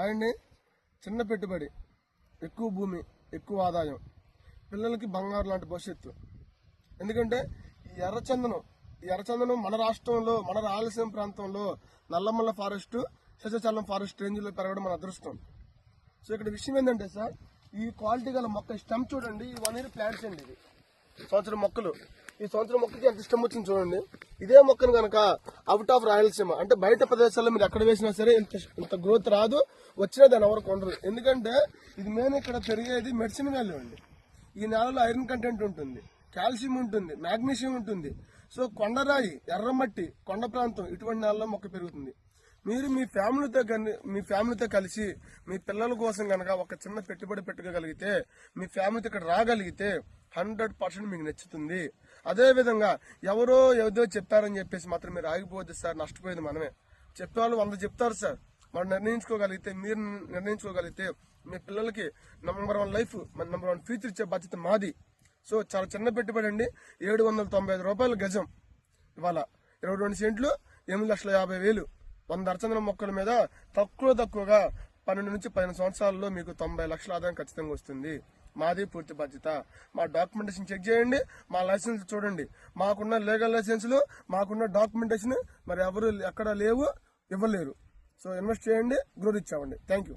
అండి, చిన్న పెట్టుబడి, ఎక్కువ భూమి, ఎక్కువ ఆదాయం, పిల్లలకి బంగారు లాంటి భవిష్యత్తు. ఎందుకంటే ఈ ఎర్రచందనం మన రాష్ట్రంలో, మన రాయలసీమ ప్రాంతంలో నల్లమల్ల ఫారెస్ట్, శేషాచలం ఫారెస్ట్ రేంజ్లో పెరగడం మన అదృష్టం. సో ఇక్కడ విషయం ఏంటంటే సార్, ఈ క్వాలిటీ గల మొక్క స్టెమ్ చూడండి, ఈ 1 year ప్లాంట్స్ అండి. ఇది సంవత్సరం మొక్కలు. ఈ సంవత్సరం మొక్కకి ఎంత స్టెమ్ వచ్చింది చూడండి. ఇదే మొక్కను కనుక అవుట్ ఆఫ్ రాయలసీమ అంటే బయట ప్రదేశాల్లో మీరు ఎక్కడ వేసినా సరే ఇంత గ్రోత్ రాదు, వచ్చినా దాని ఎవరు కొనరు. ఎందుకంటే ఇది మెయిన్ ఇక్కడ పెరిగేది మెడిసిన్ వాల్యూ అండి. ఈ నేలలో ఐరన్ కంటెంట్ ఉంటుంది, కాల్షియం ఉంటుంది, మాగ్నీషియం ఉంటుంది. సో కొండరాయి, ఎర్రమట్టి, కొండ ప్రాంతం ఇటువంటి నేలలో మొక్క పెరుగుతుంది. మీరు మీ ఫ్యామిలీతో కలిసి మీ పిల్లల కోసం కనుక ఒక చిన్న పెట్టుబడి పెట్టుకోగలిగితే, మీ ఫ్యామిలీతో ఇక్కడ రాగలిగితే 100% మీకు నచ్చుతుంది. అదేవిధంగా ఎవరో ఏదో చెప్పారని చెప్పేసి మాత్రం మీరు ఆగిపోవద్దు సార్, నష్టపోయేది మనమే. చెప్పేవాళ్ళు 100 చెప్తారు సార్, మనం మీరు నిర్ణయించుకోగలిగితే మీ పిల్లలకి నంబర్ 1 లైఫ్, నంబర్ 1 ఫ్యూచర్ ఇచ్చే బాధ్యత మాది. సో చాలా చిన్న పెట్టుబడి అండి. 795 రూపాయల గజం, ఇవాళ 22 సెంట్లు, 8,50,000. 100 అర్చందనం మొక్కల మీద తక్కువగా 12 నుంచి 15 సంవత్సరాల్లో మీకు 90 లక్షల ఆదాయం ఖచ్చితంగా వస్తుంది. మాది పూర్తి బాధ్యత. మా డాక్యుమెంటేషన్ చెక్ చేయండి, మా లైసెన్స్ చూడండి. మాకున్న లీగల్ లైసెన్సులు, మాకున్న డాక్యుమెంటేషన్ మరి ఎవరు ఎక్కడ లేవు, ఇవ్వలేరు. సో ఇన్వెస్ట్ చేయండి, గ్రోత్ ఇచ్చామండి. Thank you.